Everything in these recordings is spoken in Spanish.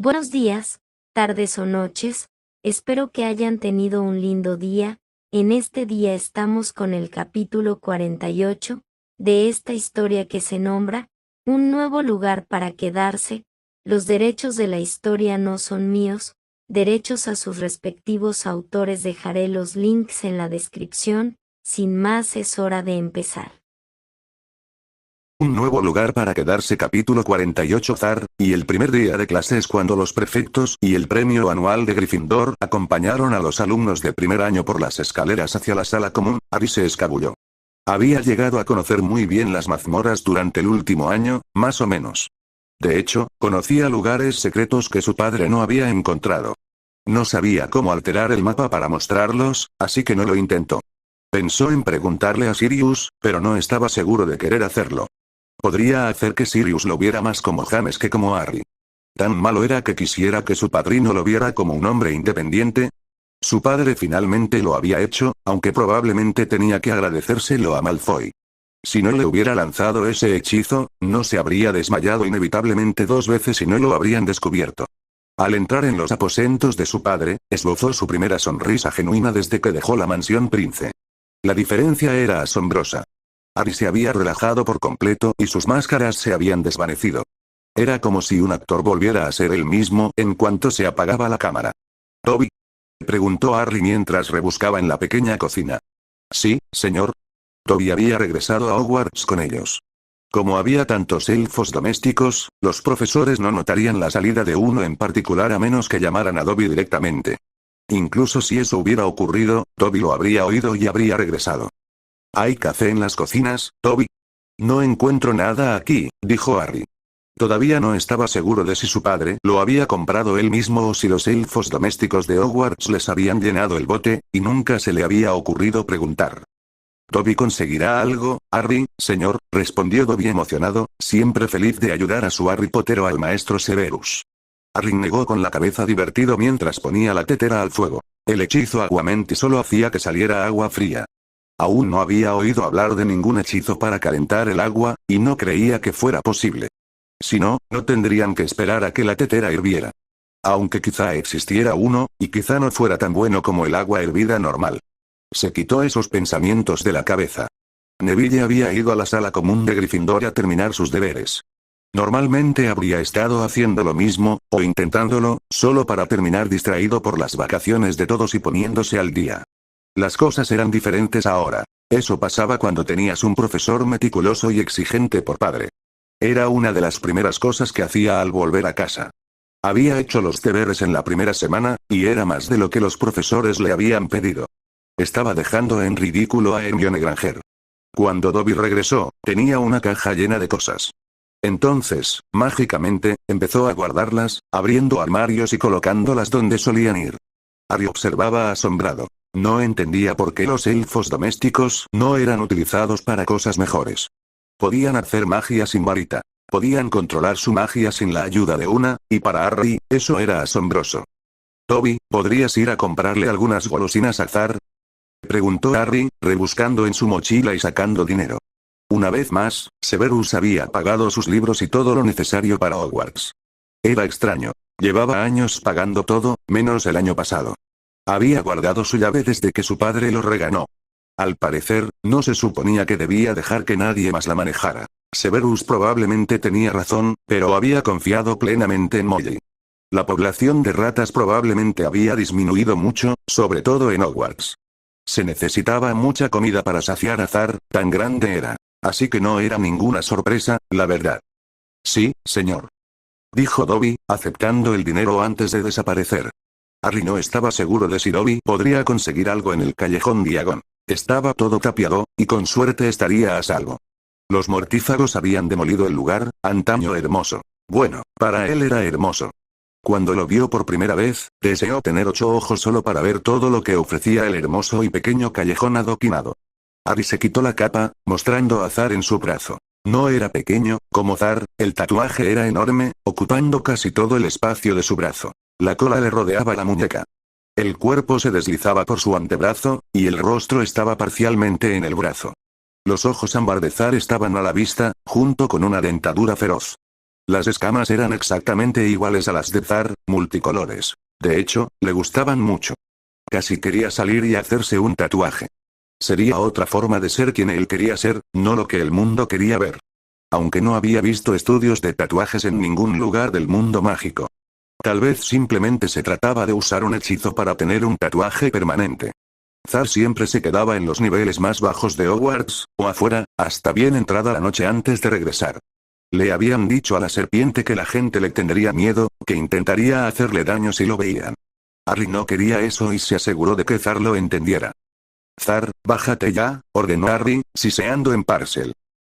Buenos días, tardes o noches, espero que hayan tenido un lindo día. En este día estamos con el capítulo 48 de esta historia que se nombra Un nuevo lugar para quedarse. Los derechos de la historia no son míos, derechos a sus respectivos autores. Dejaré los links en la descripción. Sin más, es hora de empezar. Un nuevo lugar para quedarse. Capítulo 48. Zar, y el primer día de clases cuando los prefectos y el premio anual de Gryffindor acompañaron a los alumnos de primer año por las escaleras hacia la sala común, Harry se escabulló. Había llegado a conocer muy bien las mazmorras durante el último año, más o menos. De hecho, conocía lugares secretos que su padre no había encontrado. No sabía cómo alterar el mapa para mostrarlos, así que no lo intentó. Pensó en preguntarle a Sirius, pero no estaba seguro de querer hacerlo. Podría hacer que Sirius lo viera más como James que como Harry. ¿Tan malo era que quisiera que su padrino lo viera como un hombre independiente? Su padre finalmente lo había hecho, aunque probablemente tenía que agradecérselo a Malfoy. Si no le hubiera lanzado ese hechizo, no se habría desmayado inevitablemente 2 veces y no lo habrían descubierto. Al entrar en los aposentos de su padre, esbozó su primera sonrisa genuina desde que dejó la mansión Prince. La diferencia era asombrosa. Harry se había relajado por completo y sus máscaras se habían desvanecido. Era como si un actor volviera a ser el mismo en cuanto se apagaba la cámara. ¿Toby?, preguntó Harry mientras rebuscaba en la pequeña cocina. Sí, señor. Toby había regresado a Hogwarts con ellos. Como había tantos elfos domésticos, los profesores no notarían la salida de uno en particular a menos que llamaran a Dobby directamente. Incluso si eso hubiera ocurrido, Toby lo habría oído y habría regresado. ¿Hay café en las cocinas, Toby? No encuentro nada aquí, dijo Harry. Todavía no estaba seguro de si su padre lo había comprado él mismo o si los elfos domésticos de Hogwarts les habían llenado el bote, y nunca se le había ocurrido preguntar. «¿Toby conseguirá algo, Harry, señor?», respondió Dobby emocionado, siempre feliz de ayudar a su Harry Potter o al maestro Severus. Harry negó con la cabeza divertido mientras ponía la tetera al fuego. El hechizo Aguamenti solo hacía que saliera agua fría. Aún no había oído hablar de ningún hechizo para calentar el agua, y no creía que fuera posible. Si no, no tendrían que esperar a que la tetera hirviera. Aunque quizá existiera uno, y quizá no fuera tan bueno como el agua hervida normal. Se quitó esos pensamientos de la cabeza. Neville había ido a la sala común de Gryffindor a terminar sus deberes. Normalmente habría estado haciendo lo mismo, o intentándolo, solo para terminar distraído por las vacaciones de todos y poniéndose al día. Las cosas eran diferentes ahora. Eso pasaba cuando tenías un profesor meticuloso y exigente por padre. Era una de las primeras cosas que hacía al volver a casa. Había hecho los deberes en la primera semana, y era más de lo que los profesores le habían pedido. Estaba dejando en ridículo a Hermione Granger. Cuando Dobby regresó, tenía una caja llena de cosas. Entonces, mágicamente, empezó a guardarlas, abriendo armarios y colocándolas donde solían ir. Harry observaba asombrado. No entendía por qué los elfos domésticos no eran utilizados para cosas mejores. Podían hacer magia sin varita. Podían controlar su magia sin la ayuda de una, y para Harry, eso era asombroso. «Toby, ¿podrías ir a comprarle algunas golosinas a Zar?», preguntó Harry, rebuscando en su mochila y sacando dinero. Una vez más, Severus había pagado sus libros y todo lo necesario para Hogwarts. Era extraño. Llevaba años pagando todo, menos el año pasado. Había guardado su llave desde que su padre lo reganó. Al parecer, no se suponía que debía dejar que nadie más la manejara. Severus probablemente tenía razón, pero había confiado plenamente en Molly. La población de ratas probablemente había disminuido mucho, sobre todo en Hogwarts. Se necesitaba mucha comida para saciar a Zar, tan grande era. Así que no era ninguna sorpresa, la verdad. «Sí, señor», dijo Dobby, aceptando el dinero antes de desaparecer. Harry no estaba seguro de si Dobby podría conseguir algo en el callejón Diagon. Estaba todo tapiado, y con suerte estaría a salvo. Los mortífagos habían demolido el lugar, antaño hermoso. Bueno, para él era hermoso. Cuando lo vio por primera vez, deseó tener 8 ojos solo para ver todo lo que ofrecía el hermoso y pequeño callejón adoquinado. Harry se quitó la capa, mostrando a Zar en su brazo. No era pequeño, como Zar, el tatuaje era enorme, ocupando casi todo el espacio de su brazo. La cola le rodeaba la muñeca. El cuerpo se deslizaba por su antebrazo, y el rostro estaba parcialmente en el brazo. Los ojos ámbar de Zar estaban a la vista, junto con una dentadura feroz. Las escamas eran exactamente iguales a las de Zar, multicolores. De hecho, le gustaban mucho. Casi quería salir y hacerse un tatuaje. Sería otra forma de ser quien él quería ser, no lo que el mundo quería ver. Aunque no había visto estudios de tatuajes en ningún lugar del mundo mágico. Tal vez simplemente se trataba de usar un hechizo para tener un tatuaje permanente. Zar siempre se quedaba en los niveles más bajos de Hogwarts, o afuera, hasta bien entrada la noche antes de regresar. Le habían dicho a la serpiente que la gente le tendría miedo, que intentaría hacerle daño si lo veían. Harry no quería eso y se aseguró de que Zar lo entendiera. Zar, bájate ya, ordenó Harry, siseando en Parcel.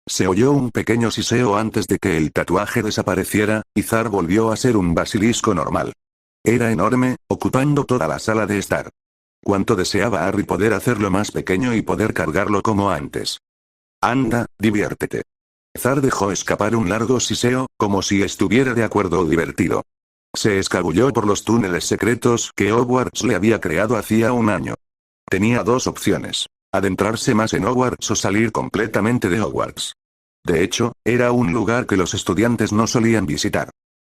Se oyó un pequeño siseo antes de que el tatuaje desapareciera, y Zar volvió a ser un basilisco normal. Era enorme, ocupando toda la sala de estar. Cuánto deseaba Harry poder hacerlo más pequeño y poder cargarlo como antes. Anda, diviértete. Zar dejó escapar un largo siseo, como si estuviera de acuerdo o divertido. Se escabulló por los túneles secretos que Hogwarts le había creado hacía un año. Tenía dos opciones. Adentrarse más en Hogwarts o salir completamente de Hogwarts. De hecho, era un lugar que los estudiantes no solían visitar.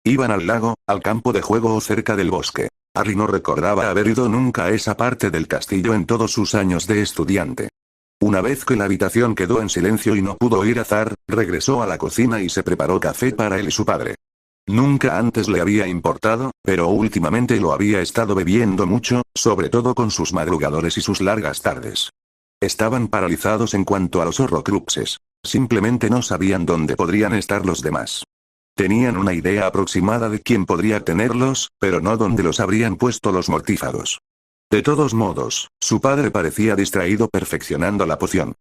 Iban al lago, al campo de juego o cerca del bosque. Harry no recordaba haber ido nunca a esa parte del castillo en todos sus años de estudiante. Una vez que la habitación quedó en silencio y no pudo oír a Zar, regresó a la cocina y se preparó café para él y su padre. Nunca antes le había importado, pero últimamente lo había estado bebiendo mucho, sobre todo con sus madrugadores y sus largas tardes. Estaban paralizados en cuanto a los Horrocruxes. Simplemente no sabían dónde podrían estar los demás. Tenían una idea aproximada de quién podría tenerlos, pero no dónde los habrían puesto los mortífagos. De todos modos, su padre parecía distraído perfeccionando la poción.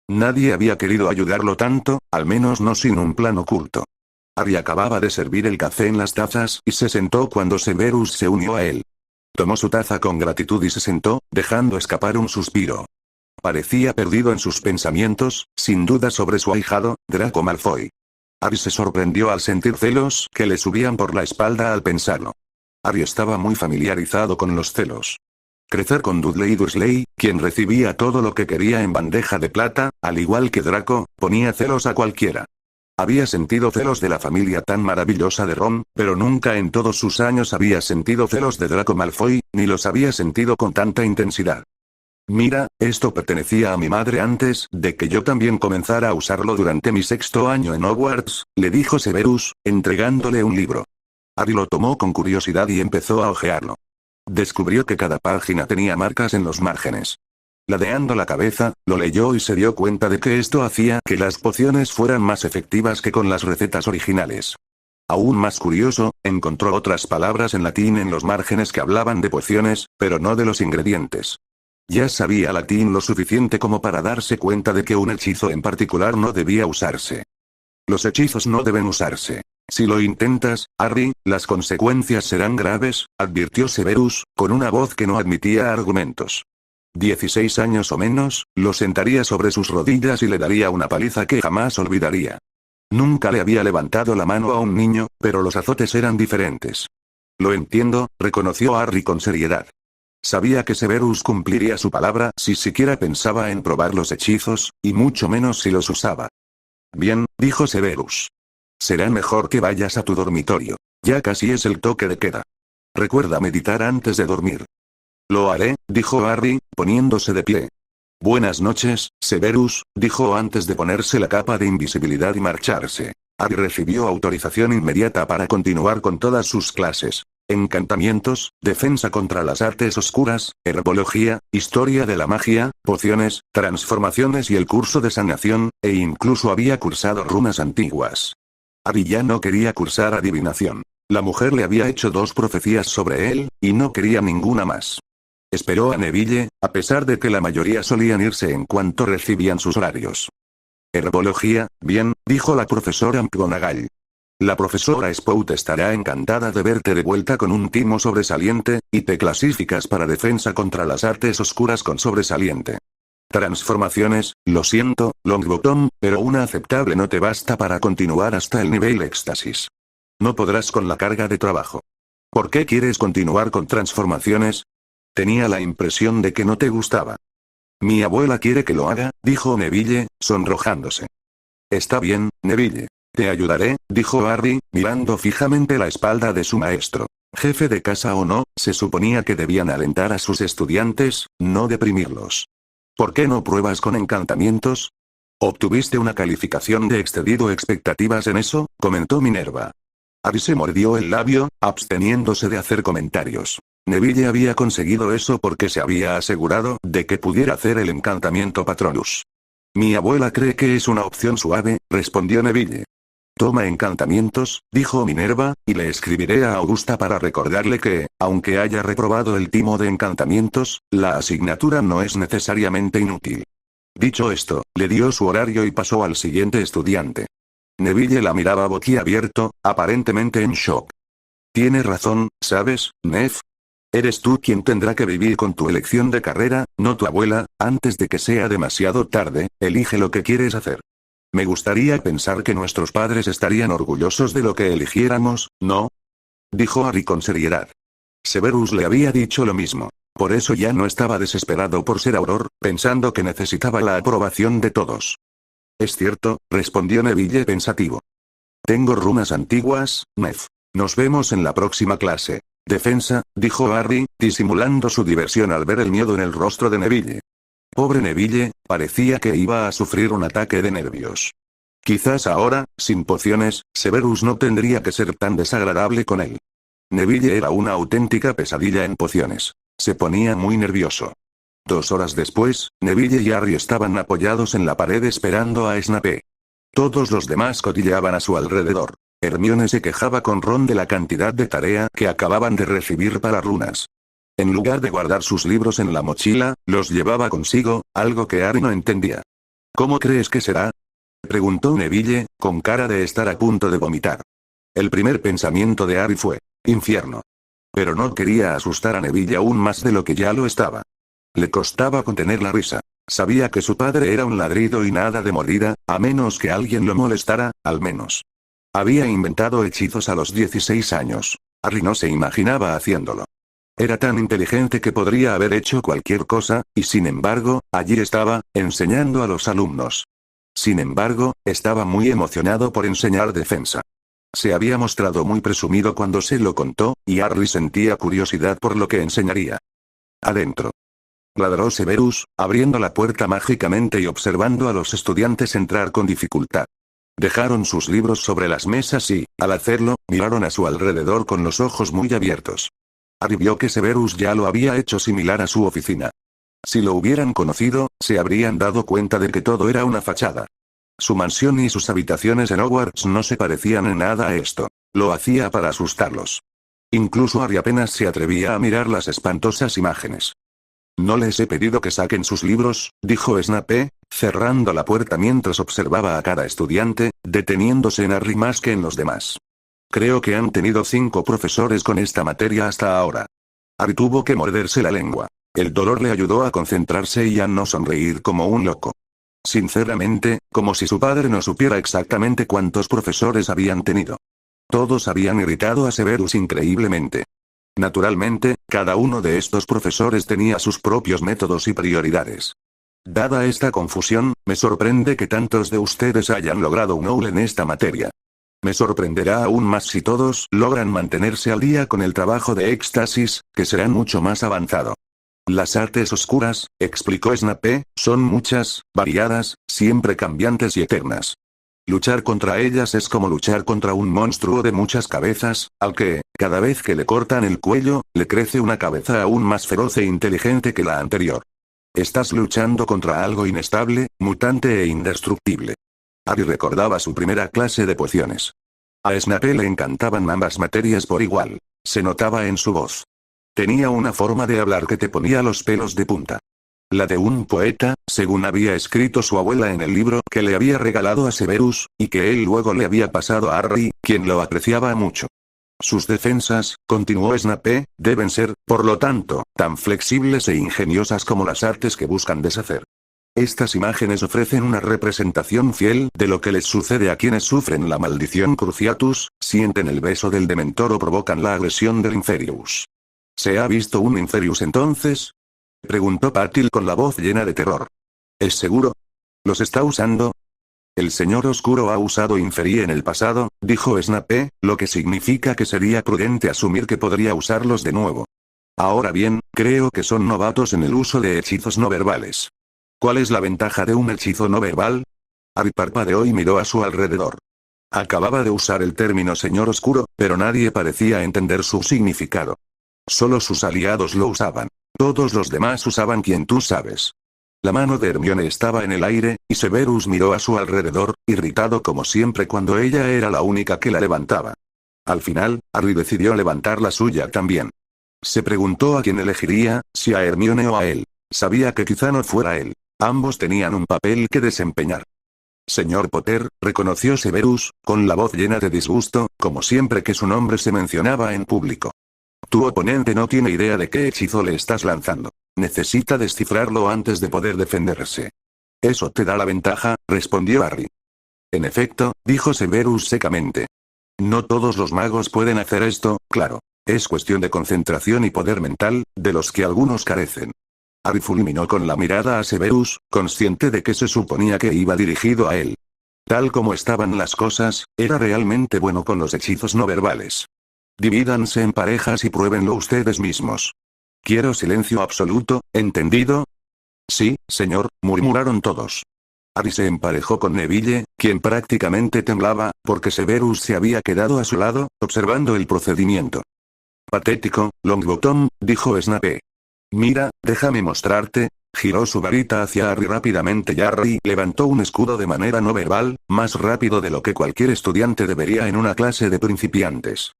Nadie había querido ayudarlo tanto, al menos no sin un plan oculto. Harry acababa de servir el café en las tazas y se sentó cuando Severus se unió a él. Tomó su taza con gratitud y se sentó, dejando escapar un suspiro. Parecía perdido en sus pensamientos, sin duda sobre su ahijado, Draco Malfoy. Harry se sorprendió al sentir celos que le subían por la espalda al pensarlo. Harry estaba muy familiarizado con los celos. Crecer con Dudley Dursley, quien recibía todo lo que quería en bandeja de plata, al igual que Draco, ponía celos a cualquiera. Había sentido celos de la familia tan maravillosa de Ron, pero nunca en todos sus años había sentido celos de Draco Malfoy, ni los había sentido con tanta intensidad. Mira, esto pertenecía a mi madre antes de que yo también comenzara a usarlo durante mi 6º año en Hogwarts, le dijo Severus, entregándole un libro. Harry lo tomó con curiosidad y empezó a hojearlo. Descubrió que cada página tenía marcas en los márgenes. Ladeando la cabeza, lo leyó y se dio cuenta de que esto hacía que las pociones fueran más efectivas que con las recetas originales. Aún más curioso, encontró otras palabras en latín en los márgenes que hablaban de pociones, pero no de los ingredientes. Ya sabía latín lo suficiente como para darse cuenta de que un hechizo en particular no debía usarse. Los hechizos no deben usarse. Si lo intentas, Harry, las consecuencias serán graves, advirtió Severus, con una voz que no admitía argumentos. 16 años o menos, lo sentaría sobre sus rodillas y le daría una paliza que jamás olvidaría. Nunca le había levantado la mano a un niño, pero los azotes eran diferentes. Lo entiendo, reconoció Harry con seriedad. Sabía que Severus cumpliría su palabra si siquiera pensaba en probar los hechizos, y mucho menos si los usaba. Bien, dijo Severus. Será mejor que vayas a tu dormitorio. Ya casi es el toque de queda. Recuerda meditar antes de dormir. Lo haré, dijo Harry, poniéndose de pie. Buenas noches, Severus, dijo antes de ponerse la capa de invisibilidad y marcharse. Harry recibió autorización inmediata para continuar con todas sus clases. Encantamientos, defensa contra las artes oscuras, herbología, historia de la magia, pociones, transformaciones y el curso de sanación, e incluso había cursado runas antiguas. Harry ya no quería cursar adivinación. La mujer le había hecho 2 profecías sobre él, y no quería ninguna más. Esperó a Neville, a pesar de que la mayoría solían irse en cuanto recibían sus horarios. Herbología, bien, dijo la profesora McGonagall. La profesora Spout estará encantada de verte de vuelta con un timo sobresaliente, y te clasificas para defensa contra las artes oscuras con sobresaliente. Transformaciones, lo siento, Longbottom, pero una aceptable no te basta para continuar hasta el nivel éxtasis. No podrás con la carga de trabajo. ¿Por qué quieres continuar con transformaciones? Tenía la impresión de que no te gustaba. Mi abuela quiere que lo haga, dijo Neville, sonrojándose. Está bien, Neville. Te ayudaré, dijo Harry, mirando fijamente la espalda de su maestro. Jefe de casa o no, se suponía que debían alentar a sus estudiantes, no deprimirlos. ¿Por qué no pruebas con encantamientos? ¿Obtuviste una calificación de excedido expectativas en eso?, comentó Minerva. Harry se mordió el labio, absteniéndose de hacer comentarios. Neville había conseguido eso porque se había asegurado de que pudiera hacer el encantamiento Patronus. Mi abuela cree que es una opción suave, respondió Neville. Toma encantamientos, dijo Minerva, y le escribiré a Augusta para recordarle que, aunque haya reprobado el timo de encantamientos, la asignatura no es necesariamente inútil. Dicho esto, le dio su horario y pasó al siguiente estudiante. Neville la miraba boquiabierto, aparentemente en shock. Tienes razón, ¿sabes, Nev? Eres tú quien tendrá que vivir con tu elección de carrera, no tu abuela. Antes de que sea demasiado tarde, elige lo que quieres hacer. Me gustaría pensar que nuestros padres estarían orgullosos de lo que eligiéramos, ¿no? Dijo Harry con seriedad. Severus le había dicho lo mismo. Por eso ya no estaba desesperado por ser Auror, pensando que necesitaba la aprobación de todos. Es cierto, respondió Neville pensativo. Tengo runas antiguas, Nev. Nos vemos en la próxima clase. Defensa, dijo Harry, disimulando su diversión al ver el miedo en el rostro de Neville. Pobre Neville, parecía que iba a sufrir un ataque de nervios. Quizás ahora, sin pociones, Severus no tendría que ser tan desagradable con él. Neville era una auténtica pesadilla en pociones. Se ponía muy nervioso. 2 horas después, Neville y Harry estaban apoyados en la pared esperando a Snape. Todos los demás cotillaban a su alrededor. Hermione se quejaba con Ron de la cantidad de tarea que acababan de recibir para runas. En lugar de guardar sus libros en la mochila, los llevaba consigo, algo que Harry no entendía. ¿Cómo crees que será?, preguntó Neville, con cara de estar a punto de vomitar. El primer pensamiento de Harry fue: infierno. Pero no quería asustar a Neville aún más de lo que ya lo estaba. Le costaba contener la risa. Sabía que su padre era un ladrido y nada de mordida, a menos que alguien lo molestara, al menos. Había inventado hechizos a los 16 años. Harry no se imaginaba haciéndolo. Era tan inteligente que podría haber hecho cualquier cosa, y sin embargo, allí estaba, enseñando a los alumnos. Sin embargo, estaba muy emocionado por enseñar defensa. Se había mostrado muy presumido cuando se lo contó, y Harry sentía curiosidad por lo que enseñaría. Adentro. Ladró Severus, abriendo la puerta mágicamente y observando a los estudiantes entrar con dificultad. Dejaron sus libros sobre las mesas y, al hacerlo, miraron a su alrededor con los ojos muy abiertos. Harry vio que Severus ya lo había hecho similar a su oficina. Si lo hubieran conocido, se habrían dado cuenta de que todo era una fachada. Su mansión y sus habitaciones en Hogwarts no se parecían en nada a esto. Lo hacía para asustarlos. Incluso Harry apenas se atrevía a mirar las espantosas imágenes. No les he pedido que saquen sus libros, dijo Snape, cerrando la puerta mientras observaba a cada estudiante, deteniéndose en Harry más que en los demás. Creo que han tenido 5 profesores con esta materia hasta ahora. Harry tuvo que morderse la lengua. El dolor le ayudó a concentrarse y a no sonreír como un loco. Sinceramente, como si su padre no supiera exactamente cuántos profesores habían tenido. Todos habían irritado a Severus increíblemente. Naturalmente, cada uno de estos profesores tenía sus propios métodos y prioridades. Dada esta confusión, me sorprende que tantos de ustedes hayan logrado un OUL en esta materia. Me sorprenderá aún más si todos logran mantenerse al día con el trabajo de éxtasis, que será mucho más avanzado. Las artes oscuras, explicó Snape, son muchas, variadas, siempre cambiantes y eternas. Luchar contra ellas es como luchar contra un monstruo de muchas cabezas, al que, cada vez que le cortan el cuello, le crece una cabeza aún más feroz e inteligente que la anterior. Estás luchando contra algo inestable, mutante e indestructible. Harry recordaba su primera clase de pociones. A Snape le encantaban ambas materias por igual. Se notaba en su voz. Tenía una forma de hablar que te ponía los pelos de punta. La de un poeta, según había escrito su abuela en el libro que le había regalado a Severus, y que él luego le había pasado a Harry, quien lo apreciaba mucho. Sus defensas, continuó Snape, deben ser, por lo tanto, tan flexibles e ingeniosas como las artes que buscan deshacer. Estas imágenes ofrecen una representación fiel de lo que les sucede a quienes sufren la maldición Cruciatus, sienten el beso del Dementor o provocan la agresión del Inferius. ¿Se ha visto un Inferius entonces?, preguntó Patil con la voz llena de terror. ¿Es seguro? ¿Los está usando? El señor Oscuro ha usado Inferi en el pasado, dijo Snape, lo que significa que sería prudente asumir que podría usarlos de nuevo. Ahora bien, creo que son novatos en el uso de hechizos no verbales. ¿Cuál es la ventaja de un hechizo no verbal? Harry parpadeó y miró a su alrededor. Acababa de usar el término señor oscuro, pero nadie parecía entender su significado. Solo sus aliados lo usaban. Todos los demás usaban quien tú sabes. La mano de Hermione estaba en el aire, y Severus miró a su alrededor, irritado como siempre cuando ella era la única que la levantaba. Al final, Harry decidió levantar la suya también. Se preguntó a quién elegiría, si a Hermione o a él. Sabía que quizá no fuera él. Ambos tenían un papel que desempeñar. Señor Potter, reconoció Severus, con la voz llena de disgusto, como siempre que su nombre se mencionaba en público. Tu oponente no tiene idea de qué hechizo le estás lanzando. Necesita descifrarlo antes de poder defenderse. Eso te da la ventaja, respondió Harry. En efecto, dijo Severus secamente. No todos los magos pueden hacer esto, claro. Es cuestión de concentración y poder mental, de los que algunos carecen. Harry fulminó con la mirada a Severus, consciente de que se suponía que iba dirigido a él. Tal como estaban las cosas, era realmente bueno con los hechizos no verbales. Divídanse en parejas y pruébenlo ustedes mismos. Quiero silencio absoluto, ¿entendido? Sí, señor, murmuraron todos. Harry se emparejó con Neville, quien prácticamente temblaba, porque Severus se había quedado a su lado, observando el procedimiento. Patético, Longbottom, dijo Snape. Mira, déjame mostrarte. Giró su varita hacia Harry rápidamente y Harry levantó un escudo de manera no verbal, más rápido de lo que cualquier estudiante debería en una clase de principiantes.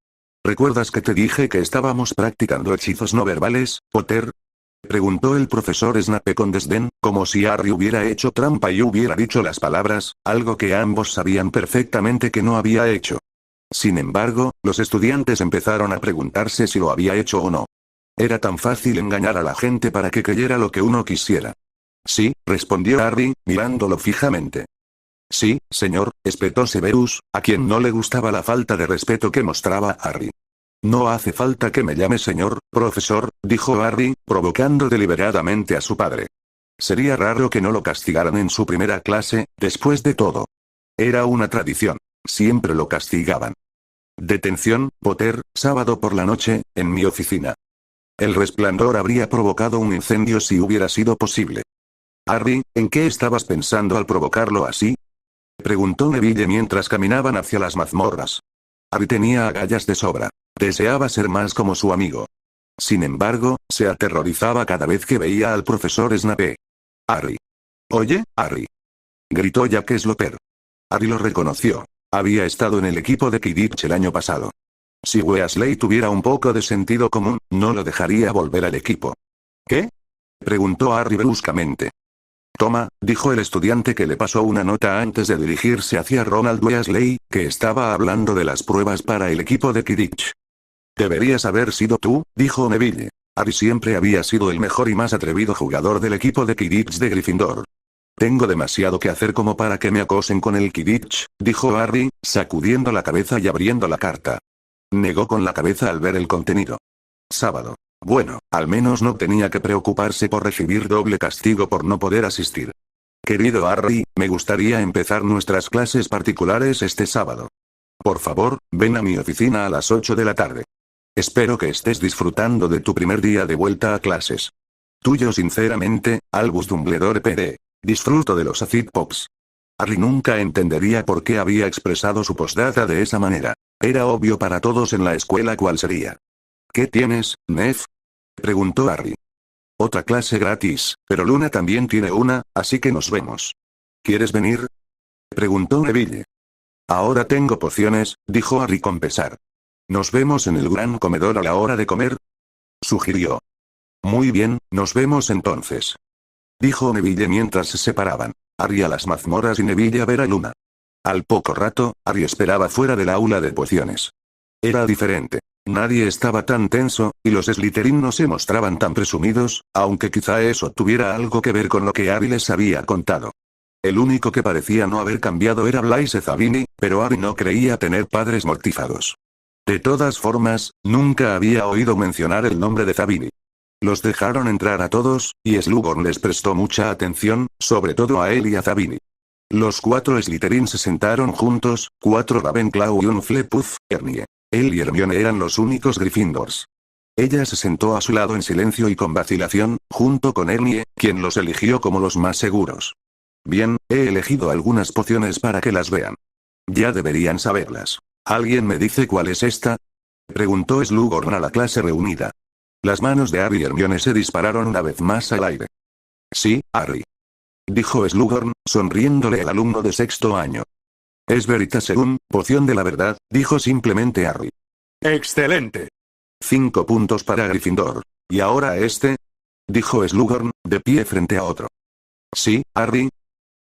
¿Recuerdas que te dije que estábamos practicando hechizos no verbales, Potter? Preguntó el profesor Snape con desdén, como si Harry hubiera hecho trampa y hubiera dicho las palabras, algo que ambos sabían perfectamente que no había hecho. Sin embargo, los estudiantes empezaron a preguntarse si lo había hecho o no. Era tan fácil engañar a la gente para que creyera lo que uno quisiera. Sí, respondió Harry, mirándolo fijamente. Sí, señor, espetó Severus, a quien no le gustaba la falta de respeto que mostraba Harry. No hace falta que me llame señor, profesor, dijo Harry, provocando deliberadamente a su padre. Sería raro que no lo castigaran en su primera clase, después de todo. Era una tradición. Siempre lo castigaban. Detención, Potter, sábado por la noche, en mi oficina. El resplandor habría provocado un incendio si hubiera sido posible. Harry, ¿en qué estabas pensando al provocarlo así? Preguntó Neville mientras caminaban hacia las mazmorras. Harry tenía agallas de sobra. Deseaba ser más como su amigo. Sin embargo, se aterrorizaba cada vez que veía al profesor Snape. Harry. Oye, Harry. Gritó Jack Sloper. Harry lo reconoció. Había estado en el equipo de Quidditch el año pasado. Si Weasley tuviera un poco de sentido común, no lo dejaría volver al equipo. ¿Qué? Preguntó Harry bruscamente. Toma, dijo el estudiante que le pasó una nota antes de dirigirse hacia Ronald Weasley, que estaba hablando de las pruebas para el equipo de Quidditch. Deberías haber sido tú, dijo Neville. Harry siempre había sido el mejor y más atrevido jugador del equipo de Quidditch de Gryffindor. Tengo demasiado que hacer como para que me acosen con el Quidditch, dijo Harry, sacudiendo la cabeza y abriendo la carta. Negó con la cabeza al ver el contenido. Sábado. Bueno, al menos no tenía que preocuparse por recibir doble castigo por no poder asistir. Querido Harry, me gustaría empezar nuestras clases particulares este sábado. Por favor, ven a mi oficina a las 8 de la tarde. Espero que estés disfrutando de tu primer día de vuelta a clases. Tuyo sinceramente, Albus Dumbledore PD. Disfruto de los Acid Pops. Harry nunca entendería por qué había expresado su postdata de esa manera. Era obvio para todos en la escuela cuál sería. ¿Qué tienes, Nev? Preguntó Harry. Otra clase gratis, pero Luna también tiene una, así que nos vemos. ¿Quieres venir? Preguntó Neville. Ahora tengo pociones, dijo Harry con pesar. ¿Nos vemos en el gran comedor a la hora de comer? Sugirió. Muy bien, nos vemos entonces. Dijo Neville mientras se separaban. Harry a las mazmorras y Neville a ver a Luna. Al poco rato, Harry esperaba fuera del aula de pociones. Era diferente. Nadie estaba tan tenso, y los Slytherin no se mostraban tan presumidos, aunque quizá eso tuviera algo que ver con lo que Harry les había contado. El único que parecía no haber cambiado era Blaise Zabini, pero Harry no creía tener padres mortífagos. De todas formas, nunca había oído mencionar el nombre de Zabini. Los dejaron entrar a todos, y Slughorn les prestó mucha atención, sobre todo a él y a Zabini. Los 4 Slytherin se sentaron juntos, 4 Ravenclaw y un Hufflepuff, Hermione. Él y Hermione eran los únicos Gryffindors. Ella se sentó a su lado en silencio y con vacilación, junto con Hermione, quien los eligió como los más seguros. Bien, he elegido algunas pociones para que las vean. Ya deberían saberlas. ¿Alguien me dice cuál es esta? Preguntó Slughorn a la clase reunida. Las manos de Harry y Hermione se dispararon una vez más al aire. Sí, Harry. Dijo Slughorn, sonriéndole al alumno de sexto año. Es Veritaserum, poción de la verdad, dijo simplemente Harry. ¡Excelente! 5 puntos para Gryffindor. ¿Y ahora este? Dijo Slughorn, de pie frente a otro. ¿Sí, Harry?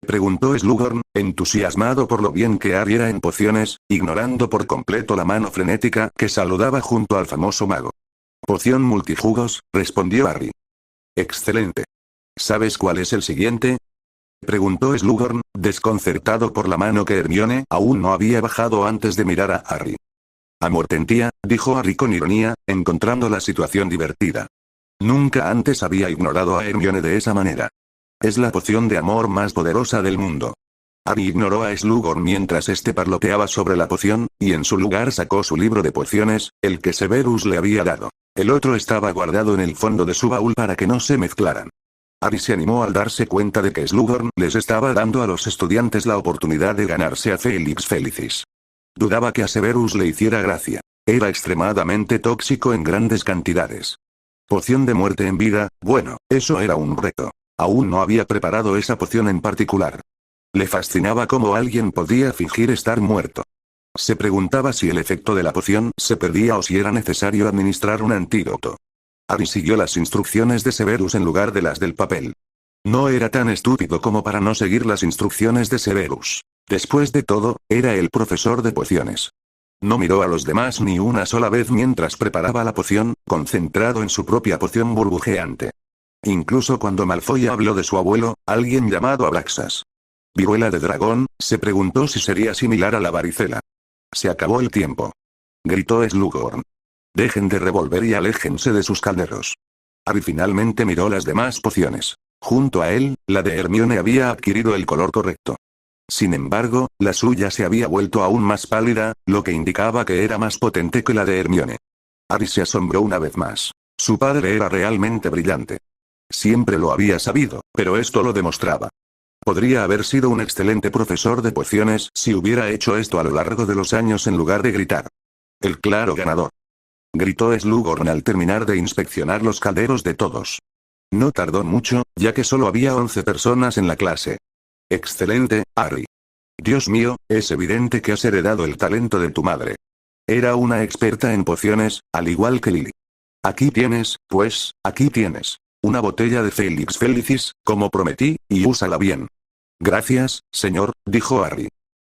Preguntó Slughorn, entusiasmado por lo bien que Harry era en pociones, ignorando por completo la mano frenética que saludaba junto al famoso mago. Poción multijugos, respondió Harry. Excelente. ¿Sabes cuál es el siguiente? Preguntó Slughorn, desconcertado por la mano que Hermione aún no había bajado antes de mirar a Harry. Amortentía, dijo Harry con ironía, encontrando la situación divertida. Nunca antes había ignorado a Hermione de esa manera. Es la poción de amor más poderosa del mundo. Harry ignoró a Slughorn mientras este parloteaba sobre la poción, y en su lugar sacó su libro de pociones, el que Severus le había dado. El otro estaba guardado en el fondo de su baúl para que no se mezclaran. Harry se animó al darse cuenta de que Slughorn les estaba dando a los estudiantes la oportunidad de ganarse a Felix Felicis. Dudaba que a Severus le hiciera gracia. Era extremadamente tóxico en grandes cantidades. Poción de muerte en vida, bueno, eso era un reto. Aún no había preparado esa poción en particular. Le fascinaba cómo alguien podía fingir estar muerto. Se preguntaba si el efecto de la poción se perdía o si era necesario administrar un antídoto. Harry siguió las instrucciones de Severus en lugar de las del papel. No era tan estúpido como para no seguir las instrucciones de Severus. Después de todo, era el profesor de pociones. No miró a los demás ni una sola vez mientras preparaba la poción, concentrado en su propia poción burbujeante. Incluso cuando Malfoy habló de su abuelo, alguien llamado Abraxas. Viruela de dragón, se preguntó si sería similar a la varicela. Se acabó el tiempo. Gritó Slughorn. Dejen de revolver y aléjense de sus calderos. Harry finalmente miró las demás pociones. Junto a él, la de Hermione había adquirido el color correcto. Sin embargo, la suya se había vuelto aún más pálida, lo que indicaba que era más potente que la de Hermione. Harry se asombró una vez más. Su padre era realmente brillante. Siempre lo había sabido, pero esto lo demostraba. Podría haber sido un excelente profesor de pociones si hubiera hecho esto a lo largo de los años en lugar de gritar. El claro ganador. Gritó Slughorn al terminar de inspeccionar los calderos de todos. No tardó mucho, ya que solo había 11 personas en la clase. Excelente, Harry. Dios mío, es evidente que has heredado el talento de tu madre. Era una experta en pociones, al igual que Lily. Aquí tienes, pues, aquí tienes. Una botella de Felix Felicis, como prometí, y úsala bien. Gracias, señor, dijo Harry.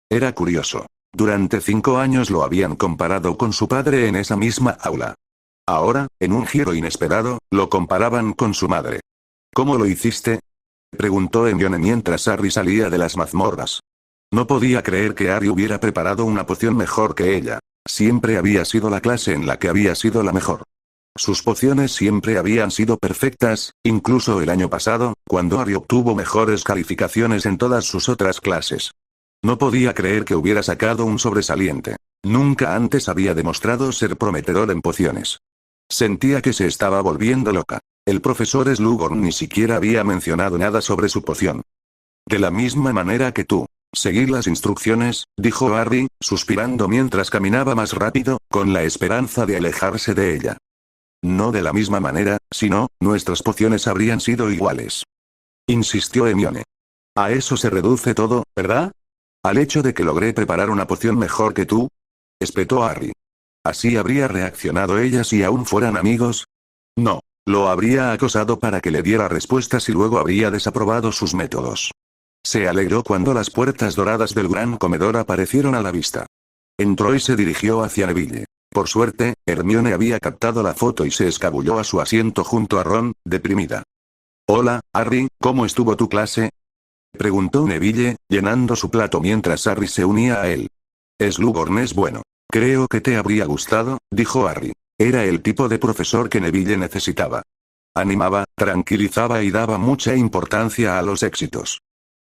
Era curioso. Durante 5 años lo habían comparado con su padre en esa misma aula. Ahora, en un giro inesperado, lo comparaban con su madre. ¿Cómo lo hiciste? Preguntó Hermione mientras Harry salía de las mazmorras. No podía creer que Harry hubiera preparado una poción mejor que ella. Siempre había sido la clase en la que había sido la mejor. Sus pociones siempre habían sido perfectas, incluso el año pasado, cuando Harry obtuvo mejores calificaciones en todas sus otras clases. No podía creer que hubiera sacado un sobresaliente. Nunca antes había demostrado ser prometedor en pociones. Sentía que se estaba volviendo loca. El profesor Slughorn ni siquiera había mencionado nada sobre su poción. De la misma manera que tú. Seguí las instrucciones, dijo Harry, suspirando mientras caminaba más rápido, con la esperanza de alejarse de ella. No de la misma manera, sino, nuestras pociones habrían sido iguales. Insistió Hermione. A eso se reduce todo, ¿verdad? ¿Al hecho de que logré preparar una poción mejor que tú? Espetó Harry. ¿Así habría reaccionado ella si aún fueran amigos? No. Lo habría acosado para que le diera respuestas y luego habría desaprobado sus métodos. Se alegró cuando las puertas doradas del gran comedor aparecieron a la vista. Entró y se dirigió hacia Neville. Por suerte, Hermione había captado la foto y se escabulló a su asiento junto a Ron, deprimida. Hola, Harry, ¿cómo estuvo tu clase? Preguntó Neville, llenando su plato mientras Harry se unía a él. Slughorn es bueno. Creo que te habría gustado, dijo Harry. Era el tipo de profesor que Neville necesitaba. Animaba, tranquilizaba y daba mucha importancia a los éxitos.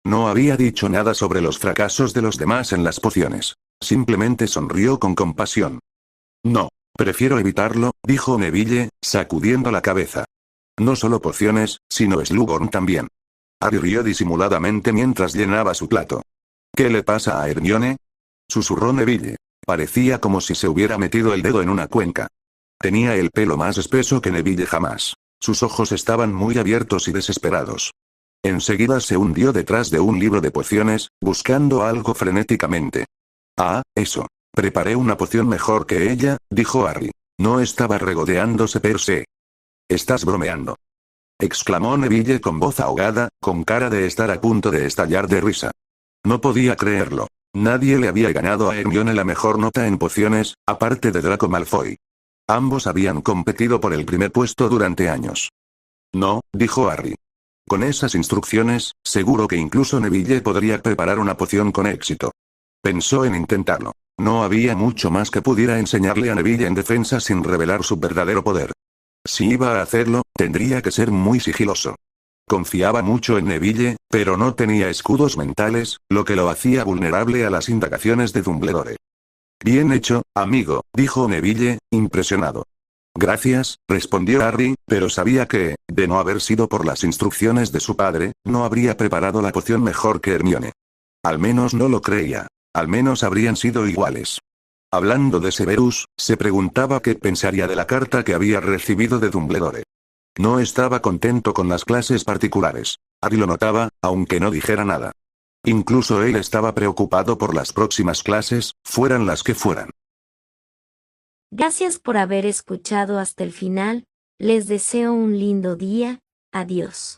No había dicho nada sobre los fracasos de los demás en las pociones. Simplemente sonrió con compasión. No, prefiero evitarlo, dijo Neville, sacudiendo la cabeza. No solo pociones, sino Slughorn también. Harry rió disimuladamente mientras llenaba su plato. ¿Qué le pasa a Hermione? Susurró Neville. Parecía como si se hubiera metido el dedo en una cuenca. Tenía el pelo más espeso que Neville jamás. Sus ojos estaban muy abiertos y desesperados. Enseguida se hundió detrás de un libro de pociones, buscando algo frenéticamente. Ah, eso. Preparé una poción mejor que ella, dijo Harry. No estaba regodeándose per se. Estás bromeando. Exclamó Neville con voz ahogada, con cara de estar a punto de estallar de risa. No podía creerlo. Nadie le había ganado a Hermione la mejor nota en pociones, aparte de Draco Malfoy. Ambos habían competido por el primer puesto durante años. No, dijo Harry. Con esas instrucciones, seguro que incluso Neville podría preparar una poción con éxito. Pensó en intentarlo. No había mucho más que pudiera enseñarle a Neville en defensa sin revelar su verdadero poder. Si iba a hacerlo, tendría que ser muy sigiloso. Confiaba mucho en Neville, pero no tenía escudos mentales, lo que lo hacía vulnerable a las indagaciones de Dumbledore. Bien hecho, amigo, dijo Neville, impresionado. Gracias, respondió Harry, pero sabía que, de no haber sido por las instrucciones de su padre, no habría preparado la poción mejor que Hermione. Al menos no lo creía. Al menos habrían sido iguales. Hablando de Severus, se preguntaba qué pensaría de la carta que había recibido de Dumbledore. No estaba contento con las clases particulares. Harry lo notaba, aunque no dijera nada. Incluso él estaba preocupado por las próximas clases, fueran las que fueran. Gracias por haber escuchado hasta el final, les deseo un lindo día, adiós.